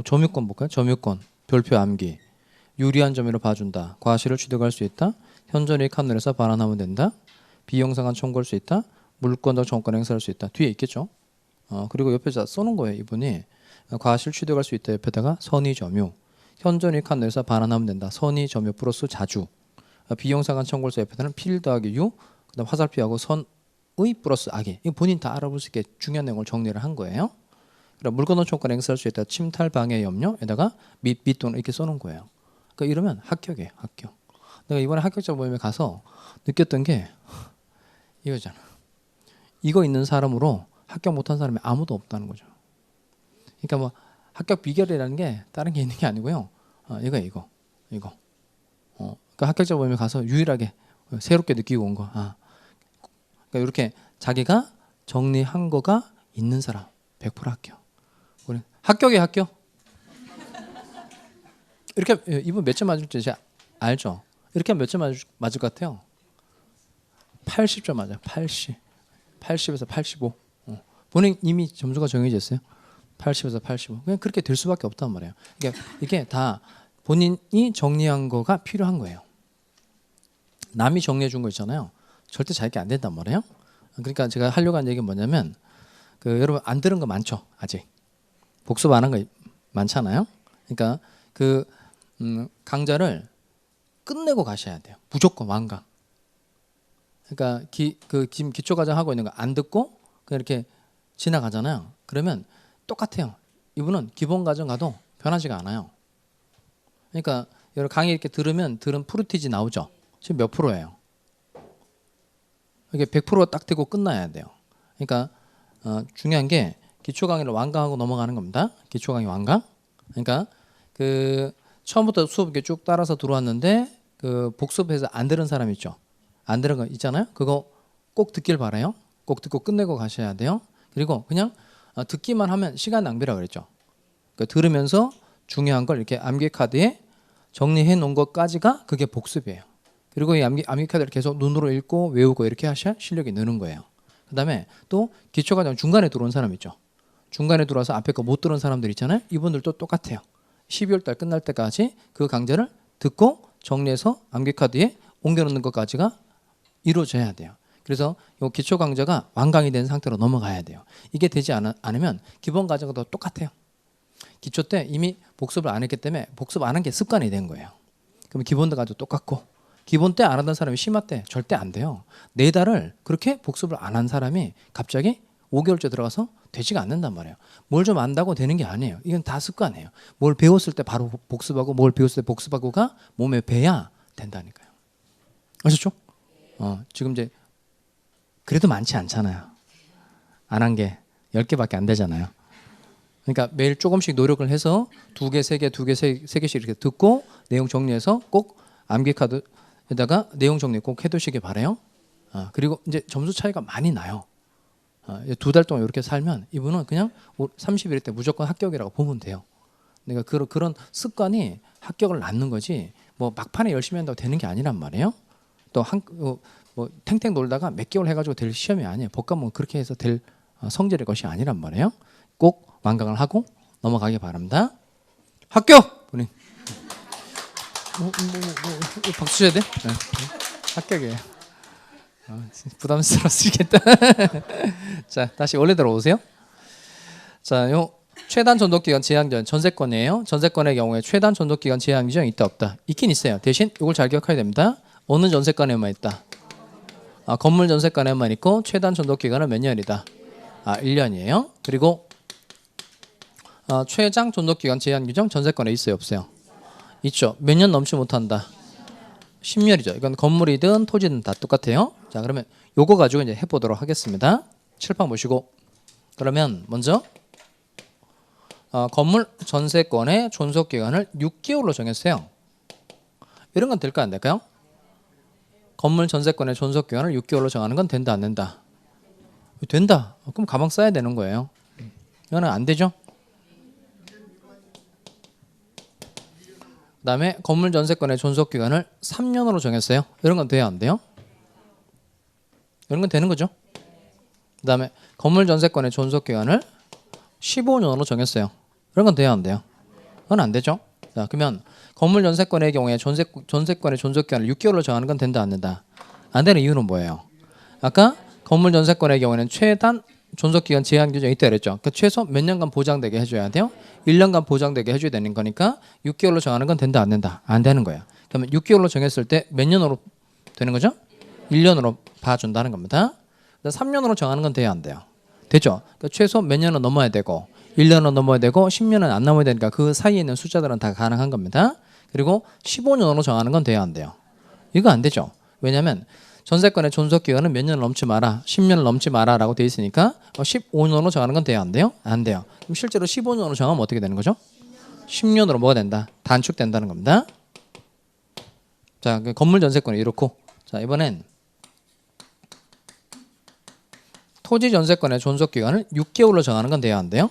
점유권 볼까요? 점유권, 별표 암기, 유리한 점유로 봐준다, 과실을 취득할 수 있다, 현저이익 한눈에서 반환하면 된다, 비용상한 청구할 수 있다, 물권적 청구권 행사할 수 있다. 뒤에 있겠죠. 그리고 옆에 써놓은 거예요. 이분이 과실 취득할 수 있다 옆에다가 선의점유, 현저이익 한눈에서 반환하면 된다, 선의점유 플러스 자주, 비용상한 청구할 수 옆에다는 필 더하기 유, 그다음 화살표하고 선의 플러스 악의. 이거 본인 다 알아볼 수 있게 중요한 내용을 정리를 한 거예요. 그러니까 물권적 청구권 행사할 수 있다, 침탈 방해 염려에다가 및 또는 이렇게 써놓은 거예요. 그러니까 이러면 합격이에요. 합격. 내가 이번에 합격자 모임에 가서 느꼈던 게 이거잖아. 이거 있는 사람으로 합격 못한 사람이 아무도 없다는 거죠. 그러니까 뭐 합격 비결이라는 게 다른 게 있는 게 아니고요. 이거. 그러니까 합격자 모임에 가서 유일하게 새롭게 느끼고 온 거. 그러니까 이렇게 자기가 정리한 거가 있는 사람 100% 합격. 우리 합격이에요, 합격. 이렇게 이분 몇 점 맞을지 제가 알죠? 이렇게 하면 몇 점 맞을 것 같아요? 80점 맞아요. 80에서 85. 본인 이미 점수가 정해져 있어요. 80에서 85. 그냥 그렇게 될 수밖에 없단 말이에요. 이게 다 본인이 정리한 거가 필요한 거예요. 남이 정리해 준 거 있잖아요. 절대 자기가 안 된단 말이에요. 그러니까 제가 하려고 한 얘기는 뭐냐면 여러분 안 들은 거 많죠? 아직. 복습 안 한 거 많잖아요. 그러니까 강좌를 끝내고 가셔야 돼요. 무조건 완강. 그러니까 지금 기초 과정 하고 있는 거 안 듣고 그냥 이렇게 지나가잖아요. 그러면 똑같아요. 이분은 기본 과정 가도 변하지가 않아요. 그러니까 여러 강의 이렇게 들은 프루티지 나오죠. 지금 몇 프로예요? 이게 100% 딱 되고 끝나야 돼요. 그러니까 중요한 게 기초 강의를 완강하고 넘어가는 겁니다. 기초 강의 완강. 그러니까 처음부터 수업 이렇게 쭉 따라서 들어왔는데 복습해서 안 들은 사람 있죠. 안 들은 거 있잖아요. 그거 꼭 듣길 바라요. 꼭 듣고 끝내고 가셔야 돼요. 그리고 그냥 듣기만 하면 시간 낭비라 그랬죠. 그러니까 들으면서 중요한 걸 이렇게 암기 카드에 정리해 놓은 것까지가 그게 복습이에요. 그리고 이 암기 카드를 계속 눈으로 읽고 외우고 이렇게 하셔야 실력이 느는 거예요. 그다음에 또 기초 과정 중간에 들어온 사람 있죠. 중간에 들어와서 앞에 거 못 들은 사람들 있잖아요. 이분들도 똑같아요. 12월 달 끝날 때까지 그 강좌를 듣고 정리해서 암기 카드에 옮겨 놓는 것까지가 이루어져야 돼요. 그래서 이 기초 강좌가 완강이 된 상태로 넘어가야 돼요. 이게 되지 않으면 기본 과정도 똑같아요. 기초 때 이미 복습을 안 했기 때문에 복습 안 한 게 습관이 된 거예요. 그러면 기본도 가도 똑같고 기본 때 안 하던 사람이 심화 때 절대 안 돼요. 4달을 그렇게 복습을 안 한 사람이 갑자기 5개월째 들어가서 되지가 않는단 말이에요. 뭘 좀 안다고 되는 게 아니에요. 이건 다 습관이에요. 뭘 배웠을 때 바로 복습하고 뭘 배웠을 때 복습하고가 몸에 배야 된다니까요. 아셨죠? 지금 이제 그래도 많지 않잖아요. 안 한 게 10개밖에 안 되잖아요. 그러니까 매일 조금씩 노력을 해서 2개, 3개, 2개, 3개씩 이렇게 듣고 내용 정리해서 꼭 암기 카드에다가 내용 정리 꼭 해두시기 바라요. 그리고 이제 점수 차이가 많이 나요. 2달 동안 이렇게 살면 이분은 그냥 30일 때 무조건 합격이라고 보면 돼요. 그러니까 그런 습관이 합격을 낳는 거지 뭐 막판에 열심히 한다고 되는 게 아니란 말이에요. 또 뭐 탱탱 놀다가 몇 개월 해가지고 될 시험이 아니에요. 복과목 그렇게 해서 될 성질의 것이 아니란 말이에요. 꼭 완강을 하고 넘어가기 바랍니다. 합격! 본인. 박수 쳐야 돼? 네. 합격이에요. 부담스러우시겠다. 자, 다시 원래대로 오세요. 자, 요 최단 전독기간 제한 전세권이에요. 전세권의 경우에 최단 전독기간 제한 규정 있다 없다? 있긴 있어요. 대신 이걸 잘 기억해야 됩니다. 어느 전세권에만 있다? 건물 전세권에만 있고 최단 전독기간은 몇 년이다? 1년이에요. 그리고 최장 전독기간 제한 규정 전세권에 있어요 없어요? 있죠. 몇 년 넘지 못한다? 10년이죠. 이건 건물이든 토지든 다 똑같아요. 자, 그러면 요거 가지고 이제 해보도록 하겠습니다. 칠판 보시고. 그러면 먼저 건물 전세권의 존속기간을 6개월로 정했어요. 이런 건 될까 안 될까요? 건물 전세권의 존속기간을 6개월로 정하는 건 된다 안 된다? 된다. 그럼 가방 싸야 되는 거예요. 이거는 안 되죠. 그 다음에 건물 전세권의 존속기간을 3년으로 정했어요. 이런 건 돼요 안 돼요? 이런 건 되는 거죠. 그 다음에 건물 전세권의 존속기간을 15년으로 정했어요. 이런 건 돼요 안 돼요? 그건 안 되죠. 자, 그러면 건물 전세권의 경우에 전세권의 존속기간을 6개월로 정하는 건 된다 안 된다? 안 되는 이유는 뭐예요? 아까 건물 전세권의 경우에는 최단 존속기간 제한 규정이 있다 그랬죠. 그러니까 최소 몇 년간 보장되게 해줘야 돼요? 1년간 보장되게 해줘야 되는 거니까 6개월로 정하는 건 된다 안 된다? 안 되는 거예요. 그러면 6개월로 정했을 때 몇 년으로 되는 거죠? 1년으로 봐준다는 겁니다. 3년으로 정하는 건 돼야 안 돼요? 되죠? 그러니까 최소 몇 년은 넘어야 되고 1년은 넘어야 되고 10년은 안 넘어야 되니까 그 사이에 있는 숫자들은 다 가능한 겁니다. 그리고 15년으로 정하는 건 돼야 안 돼요? 이거 안 되죠. 왜냐하면 전세권의 존속기간은 몇 년을 넘지 마라, 10년을 넘지 마라 라고 돼 있으니까 15년으로 정하는 건 돼야 안 돼요? 안 돼요. 그럼 실제로 15년으로 정하면 어떻게 되는 거죠? 10년으로 뭐가 된다? 단축된다는 겁니다. 자, 그 건물 전세권이 이렇고, 자 이번엔 토지 전세권의 존속기간을 6개월로 정하는 건 돼야 안 돼요?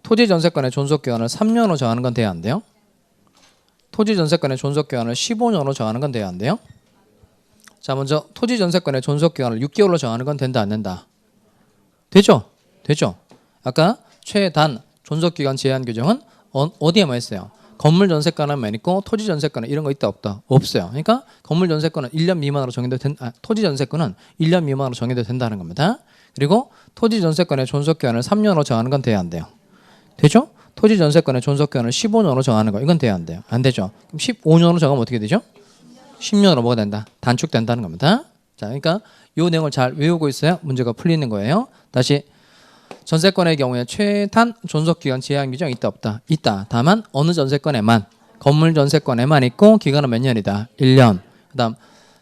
토지 전세권의 존속기간을 3년으로 정하는 건 돼야 안 돼요? 토지 전세권의 존속기간을 15년으로 정하는 건 돼야 안 돼요? 자, 먼저 토지 전세권의 존속기간을 6개월로 정하는 건 된다 안 된다? 되죠? 되죠? 아까 최단 존속기간 제한 규정은 어디에만 있어요? 건물 전세권에만 있고 토지 전세권은 이런 거 있다 없다? 없어요. 그러니까 건물 전세권은 1년 미만으로 정해도 토지 전세권은 1년 미만으로 정해도 된다는 겁니다. 그리고 토지 전세권의 존속기간을 3년으로 정하는 건 돼야 안 돼요? 되죠? 토지 전세권의 존속기간을 15년으로 정하는 거 이건 돼야 안 돼요? 안 되죠? 그럼 15년으로 정하면 어떻게 되죠? 10년으로 뭐가 된다? 단축된다는 겁니다. 자, 그러니까 이 내용을 잘 외우고 있어야 문제가 풀리는 거예요. 다시 전세권의 경우에 최단 존속기간 제한 규정이 있다 없다? 있다. 다만 어느 전세권에만, 건물 전세권에만 있고 기간은 몇 년이다? 1년. 그 다음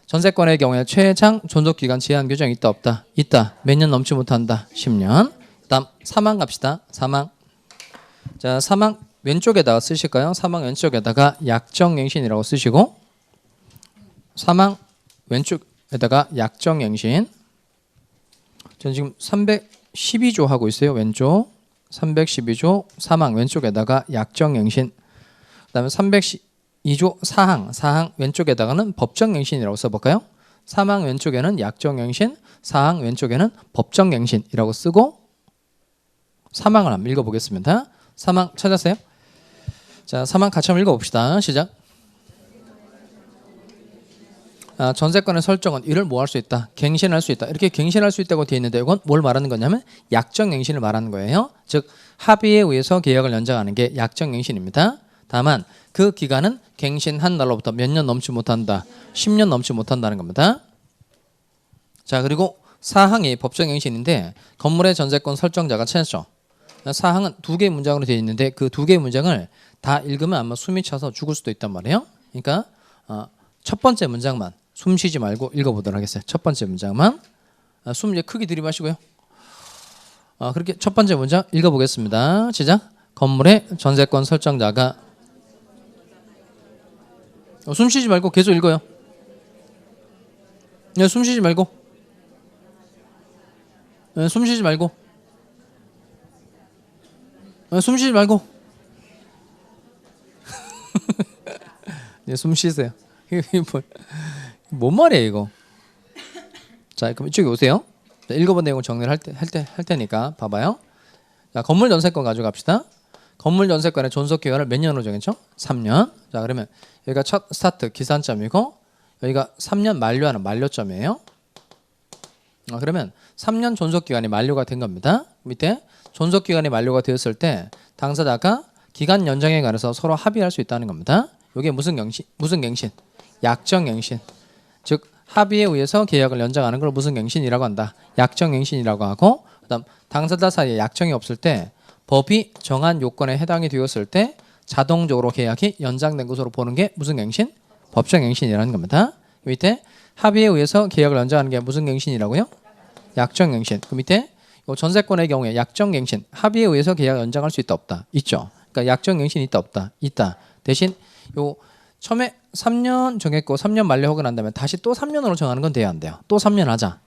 전세권의 경우에 최장 존속기간 제한 규정이 있다 없다? 있다. 몇 년 넘지 못한다? 10년. 그 다음 사망 갑시다. 사망. 자, 사망 왼쪽에다가 쓰실까요? 사망 왼쪽에다가 약정갱신이라고 쓰시고, 사망 왼쪽에다가 약정갱신. 저는 지금 312조 하고 있어요. 왼쪽 312조 사망 왼쪽에다가 약정갱신. 그 다음에 312조 사항 왼쪽에다가는 법정갱신이라고 써볼까요? 사망 왼쪽에는 약정갱신, 사항 왼쪽에는 법정갱신이라고 쓰고 사망을 한번 읽어보겠습니다. 사망 찾았어요? 자, 사망 같이 한번 읽어봅시다. 시작. 전세권의 설정은 이를 뭐 할 수 있다? 갱신할 수 있다. 이렇게 갱신할 수 있다고 되어 있는데 이건 뭘 말하는 거냐면 약정갱신을 말하는 거예요. 즉 합의에 의해서 계약을 연장하는 게 약정갱신입니다. 다만 그 기간은 갱신한 날로부터 몇 년 넘지 못한다. 10년 넘지 못한다는 겁니다. 자, 그리고 사항이 법정갱신인데 건물의 전세권 설정자가 찾았죠. 사항은 2개의 문장으로 되어 있는데 그 2개의 문장을 다 읽으면 아마 숨이 차서 죽을 수도 있단 말이에요. 그러니까 첫 번째 문장만 숨 쉬지 말고 읽어보도록 하겠어요. 첫 번째 문장만 숨 이제 크게 들이마시고요. 그렇게 첫 번째 문장 읽어보겠습니다. 시작. 건물의 전세권 설정자가 숨 쉬지 말고 계속 읽어요. 네, 숨 쉬지 말고. 네, 숨 쉬지 말고. 네, 숨 쉬지 말고. 네, 숨 쉬세요. 뭔 말이에요 이거? 자, 그럼 이쪽에 오세요. 자, 읽어본 내용을 정리를 할 테니까 봐봐요. 자, 건물 전세권 가져갑시다. 건물 전세권의 존속 기간을 몇 년으로 정했죠? 3년. 자, 그러면 여기가 첫 스타트 기산점이고 여기가 3년 만료하는 만료점이에요. 그러면 3년 존속 기간이 만료가 된 겁니다. 밑에 존속 기간이 만료가 되었을 때 당사자가 기간 연장에 관해서 서로 합의할 수 있다는 겁니다. 이게 무슨 갱신? 약정갱신. 즉 합의에 의해서 계약을 연장하는 걸 무슨 갱신이라고 한다? 약정갱신이라고 하고, 그다음 당사자 사이에 약정이 없을 때 법이 정한 요건에 해당이 되었을 때 자동적으로 계약이 연장된 것으로 보는 게 무슨 갱신? 법정갱신이라는 겁니다. 밑에 합의에 의해서 계약을 연장하는 게 무슨 갱신이라고요? 약정갱신. 그 밑에 전세권의 경우에 약정갱신, 합의에 의해서 계약 연장할 수 있다 없다? 있죠. 그러니까 약정갱신이 있다 없다? 있다. 대신 요 처음에 3년 정했고 3년 만료하고 난 다음에 다시 또 3년으로 정하는 건 돼야 안 돼요. 또 3년 하자.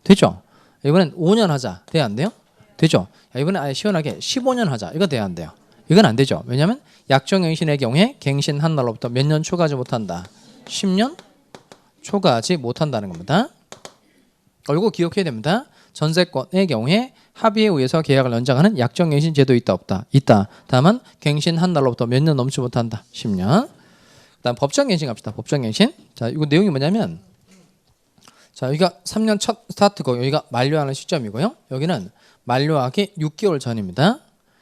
되죠? 이번엔 5년 하자. 돼야 안 돼요? 되죠? 이번엔 아예 시원하게 15년 하자. 이거 돼야 안 돼요. 이건 안 되죠. 왜냐하면 약정갱신의 경우에 갱신한 날로부터 몇 년 초과하지 못한다. 10년 초과하지 못한다는 겁니다. 이거 기억해야 됩니다. 전세권의 경우에 합의에 의해서 계약을 연장하는 약정갱신 제도 있다 없다? 있다. 다만 갱신 한 날로부터 몇 년 넘지 못한다. 10년. 그다음 법정갱신 갑시다. 법정갱신. 자, 이거 내용이 뭐냐면 자, 여기가 3년 첫 스타트고 여기가 만료하는 시점이고요. 여기는 만료하기 6개월 전입니다.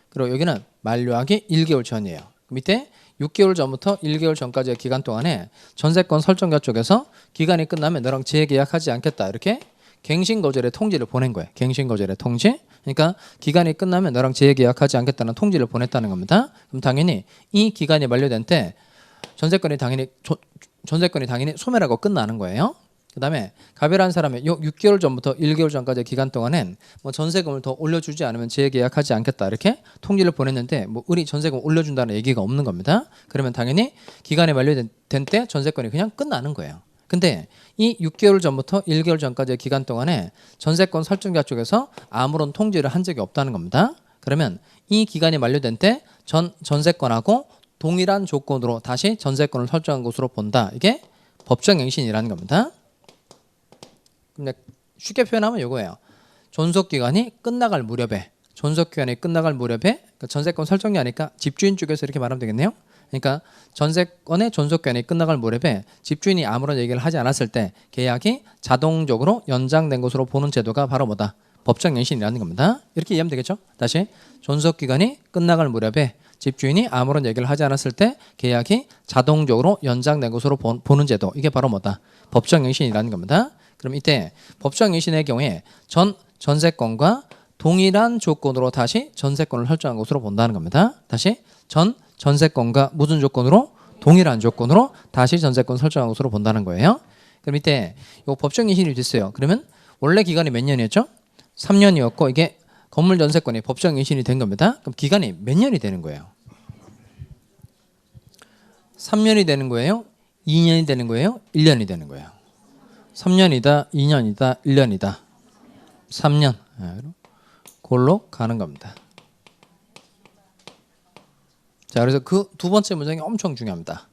그리고 여기는 만료하기 1개월 전이에요. 밑에 6개월 전부터 1개월 전까지의 기간 동안에 전세권 설정자 쪽에서 기간이 끝나면 너랑 재계약하지 않겠다. 이렇게 갱신거절의 통지를 보낸 거예요. 갱신거절의 통지. 그러니까 기간이 끝나면 너랑 재계약하지 않겠다는 통지를 보냈다는 겁니다. 그럼 당연히 이 기간이 만료된 때 전세권이 당연히 소멸하고 끝나는 거예요. 그 다음에 갑이라는 사람이 6개월 전부터 1개월 전까지의 기간 동안엔 뭐 전세금을 더 올려주지 않으면 재계약하지 않겠다 이렇게 통지를 보냈는데 뭐 우리 전세금 올려준다는 얘기가 없는 겁니다. 그러면 당연히 기간이 만료된 때 전세권이 그냥 끝나는 거예요. 근데 이 6개월 전부터 1개월 전까지의 기간 동안에 전세권 설정자 쪽에서 아무런 통지를 한 적이 없다는 겁니다. 그러면 이 기간이 만료된 때 전세권하고 동일한 조건으로 다시 전세권을 설정한 것으로 본다. 이게 법정갱신이라는 겁니다. 근데 쉽게 표현하면 이거예요. 존속기간이 끝나갈 무렵에 그러니까 전세권 설정이 아니까 집주인 쪽에서 이렇게 말하면 되겠네요. 그러니까 전세권의 존속기간이 끝나갈 무렵에 집주인이 아무런 얘기를 하지 않았을 때 계약이 자동적으로 연장된 것으로 보는 제도가 바로 뭐다? 법정갱신이라는 겁니다. 이렇게 이해하면 되겠죠? 다시 존속기간이 끝나갈 무렵에 집주인이 아무런 얘기를 하지 않았을 때 계약이 자동적으로 연장된 것으로 보는 제도. 이게 바로 뭐다? 법정갱신이라는 겁니다. 그럼 이때 법정갱신의 경우에 전세권과 동일한 조건으로 다시 전세권을 설정한 것으로 본다는 겁니다. 다시 전세권과 무슨 조건으로? 동일한 조건으로 다시 전세권 설정한 것으로 본다는 거예요. 그럼 이때 이 법정갱신이 됐어요. 그러면 원래 기간이 몇 년이었죠? 3년이었고 이게 건물 전세권이 법정갱신이 된 겁니다. 그럼 기간이 몇 년이 되는 거예요? 3년이 되는 거예요? 2년이 되는 거예요? 1년이 되는 거예요? 3년이다, 2년이다, 1년이다. 3년. 그걸로 가는 겁니다. 자, 그래서 그 두 번째 문장이 엄청 중요합니다.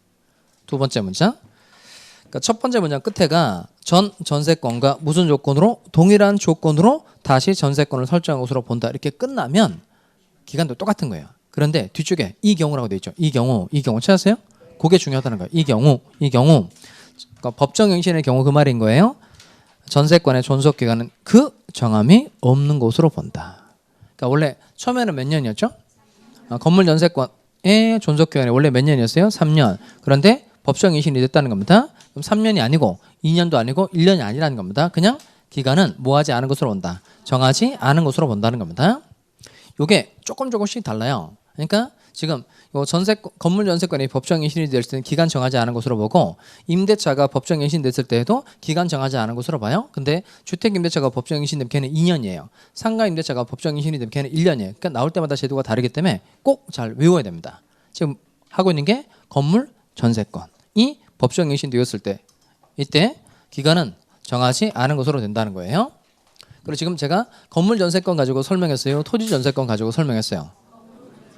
두 번째 문장. 그러니까 첫 번째 문장 끝에가 전세권과 무슨 조건으로? 동일한 조건으로 다시 전세권을 설정한 것으로 본다. 이렇게 끝나면 기간도 똑같은 거예요. 그런데 뒤쪽에 이 경우라고 되어 있죠. 이 경우 찾았어요? 그게 중요하다는 거예요. 이 경우. 그러니까 법정갱신의 경우 그 말인 거예요. 전세권의 존속기간은 그 정함이 없는 것으로 본다. 그러니까 원래 처음에는 몇 년이었죠? 건물 전세권의 존속기간이 원래 몇 년이었어요? 3년. 그런데 법정갱신이 됐다는 겁니다. 그럼 3년이 아니고 2년도 아니고 1년이 아니라는 겁니다. 그냥 기간은 뭐하지 않은 것으로 본다. 정하지 않은 것으로 본다는 겁니다. 이게 조금씩 달라요. 그러니까 지금 건물 전세권이 법정갱신이 될 때는 기간 정하지 않은 것으로 보고 임대차가 법정갱신 됐을 때에도 기간 정하지 않은 것으로 봐요. 근데 주택임대차가 법정갱신 되면 걔는 2년이에요. 상가임대차가 법정갱신이 되면 걔는 1년이에요. 그러니까 나올 때마다 제도가 다르기 때문에 꼭 잘 외워야 됩니다. 지금 하고 있는 게 건물 전세권이 법정갱신 되었을 때 이때 기간은 정하지 않은 것으로 된다는 거예요. 그리고 지금 제가 건물 전세권 가지고 설명했어요. 토지 전세권 가지고 설명했어요.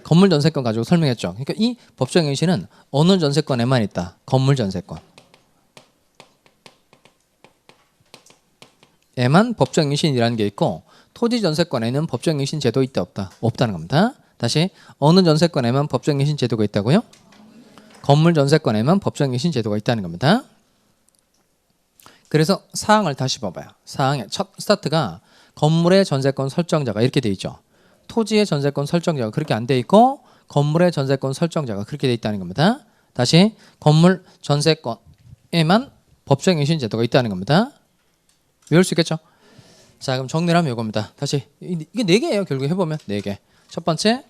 건물 전세권 가지고 설명했죠. 그러니까 이 법정갱신은 어느 전세권에만 있다. 건물 전세권. 에만 법정갱신이라는 게 있고 토지 전세권에는 법정갱신 제도 있다 없다? 없다는 겁니다. 다시 어느 전세권에만 법정갱신 제도가 있다고요? 건물 전세권에만 법정갱신 제도가 있다는 겁니다. 그래서 사항을 다시 봐봐요. 사항의 첫 스타트가 건물의 전세권 설정자가 이렇게 돼 있죠. 토지의 전세권 설정자가 그렇게 안 돼 있고 건물의 전세권 설정자가 그렇게 돼 있다는 겁니다. 다시 건물 전세권에만 법정갱신 제도가 있다는 겁니다. 외울 수 있겠죠? 자, 그럼 정리를 하면 이겁니다. 다시 이게 4개예요. 결국 해보면 4개. 첫 번째,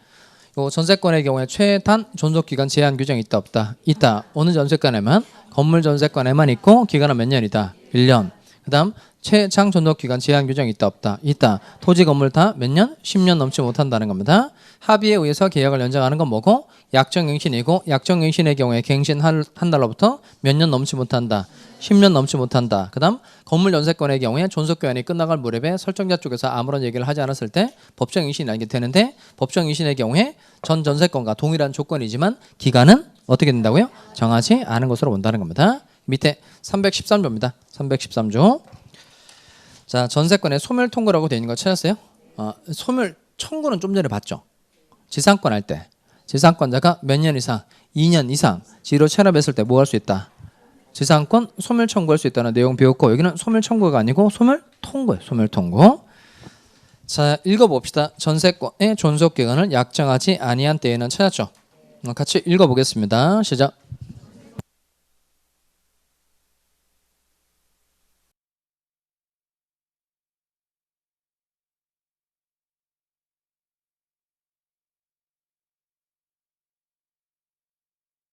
요 전세권의 경우에 최단 존속기간 제한 규정이 있다 없다? 있다. 어느 전세권에만? 건물 전세권에만 있고 기간은 몇 년이다? 1년. 그 다음 최장 존속기간 제한 규정이 있다 없다? 있다. 토지 건물 다 몇 년? 10년 넘지 못한다는 겁니다. 합의에 의해서 계약을 연장하는 건 뭐고? 약정갱신이고 약정갱신의 경우에 갱신 한 달로부터 몇 년 넘지 못한다? 10년 넘지 못한다. 그 다음 건물 전세권의 경우에 존속기간이 끝나갈 무렵에 설정자 쪽에서 아무런 얘기를 하지 않았을 때 법정갱신이 나게 되는데 법정갱신의 경우에 전세권과 동일한 조건이지만 기간은 어떻게 된다고요? 정하지 않은 것으로 본다는 겁니다. 밑에 313조입니다. 313조. 자, 전세권의 소멸 통고라고 되어 있는 거 찾았어요? 소멸 청구는 좀 전에 봤죠. 지상권 할 때 지상권자가 몇 년 이상, 2년 이상 지로 체납했을 때 뭐 할 수 있다. 지상권 소멸 청구할 수 있다는 내용 배웠고 여기는 소멸 청구가 아니고 소멸 통고예요. 소멸 통고. 자, 읽어봅시다. 전세권의 존속 기간을 약정하지 아니한 때에는 찾았죠. 같이 읽어보겠습니다. 시작.